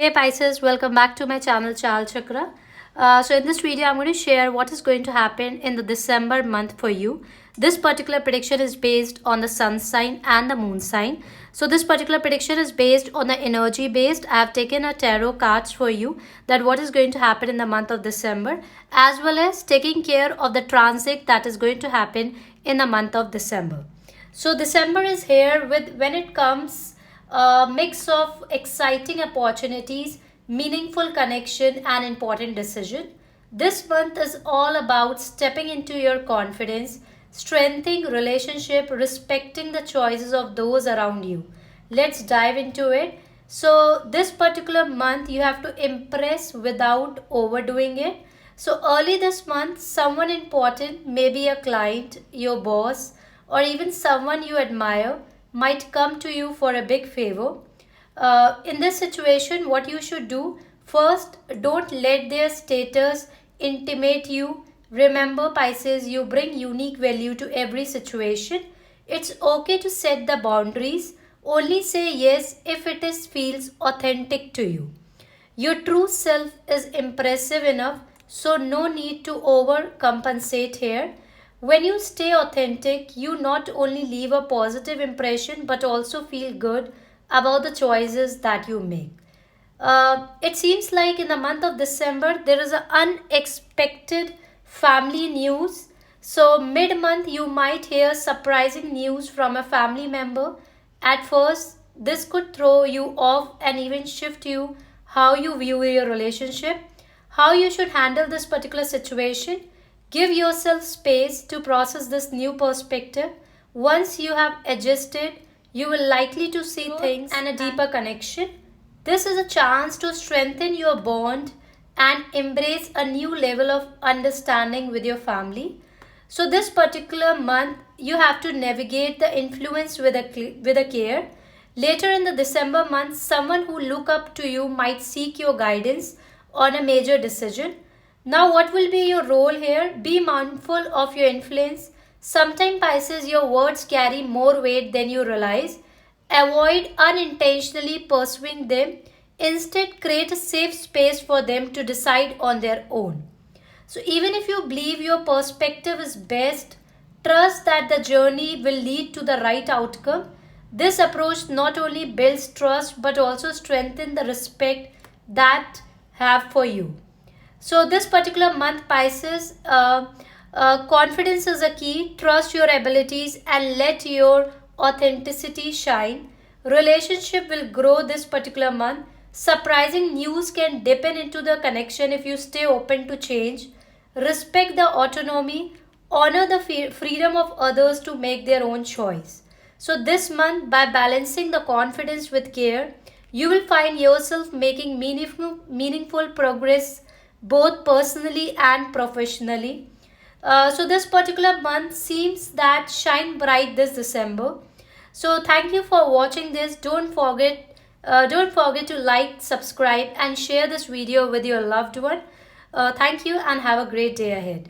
Hey Pisces, welcome back to my channel Chal Chakra. So in this video, I'm going to share what is going to happen in the December month for you. This particular prediction is based on the sun sign and the moon sign. So this particular prediction is based on the energy based. I have taken a tarot cards for you that what is going to happen in the month of December, as well as taking care of the transit that is going to happen in the month of December. So December is here with when it comes a mix of exciting opportunities, meaningful connection, and important decision. This month is all about stepping into your confidence, strengthening relationship, respecting the choices of those around you. Let's dive into it. So this particular month you have to impress without overdoing it. So early this month, someone important, maybe a client, your boss, or even someone you admire, might come to you for a big favor. In this situation, what you should do first, don't let their status intimidate you. Remember, Pisces, you bring unique value to every situation. It's okay to set the boundaries. Only say yes if it is feels authentic to you. Your true self is impressive enough, so no need to overcompensate here. When you stay authentic, you not only leave a positive impression but also feel good about the choices that you make. It seems like in the month of December there is an unexpected family news. So, mid month, you might hear surprising news from a family member. At first, this could throw you off and even shift you how you view your relationship, how you should handle this particular situation. Give yourself space to process this new perspective. Once you have adjusted, you will likely to see things and a deeper connection. This is a chance to strengthen your bond and embrace a new level of understanding with your family. So this particular month you have to navigate the influence with a care. Later in the December month, someone who look up to you might seek your guidance on a major decision. Now, what will be your role here? Be mindful of your influence. Sometimes, Pisces, your words carry more weight than you realize. Avoid unintentionally pursuing them. Instead, create a safe space for them to decide on their own. So, even if you believe your perspective is best, trust that the journey will lead to the right outcome. This approach not only builds trust but also strengthens the respect that have for you. So this particular month, Pisces, confidence is a key. Trust your abilities and let your authenticity shine. Relationship will grow this particular month. Surprising news can deepen into the connection if you stay open to change. Respect the autonomy. Honor the freedom of others to make their own choice. So this month, by balancing the confidence with care, you will find yourself making meaningful progress both personally and professionally. So this particular month seems that shine bright this December. So thank you for watching this. Don't forget to like, subscribe, and share this video with your loved one. Thank you and have a great day ahead.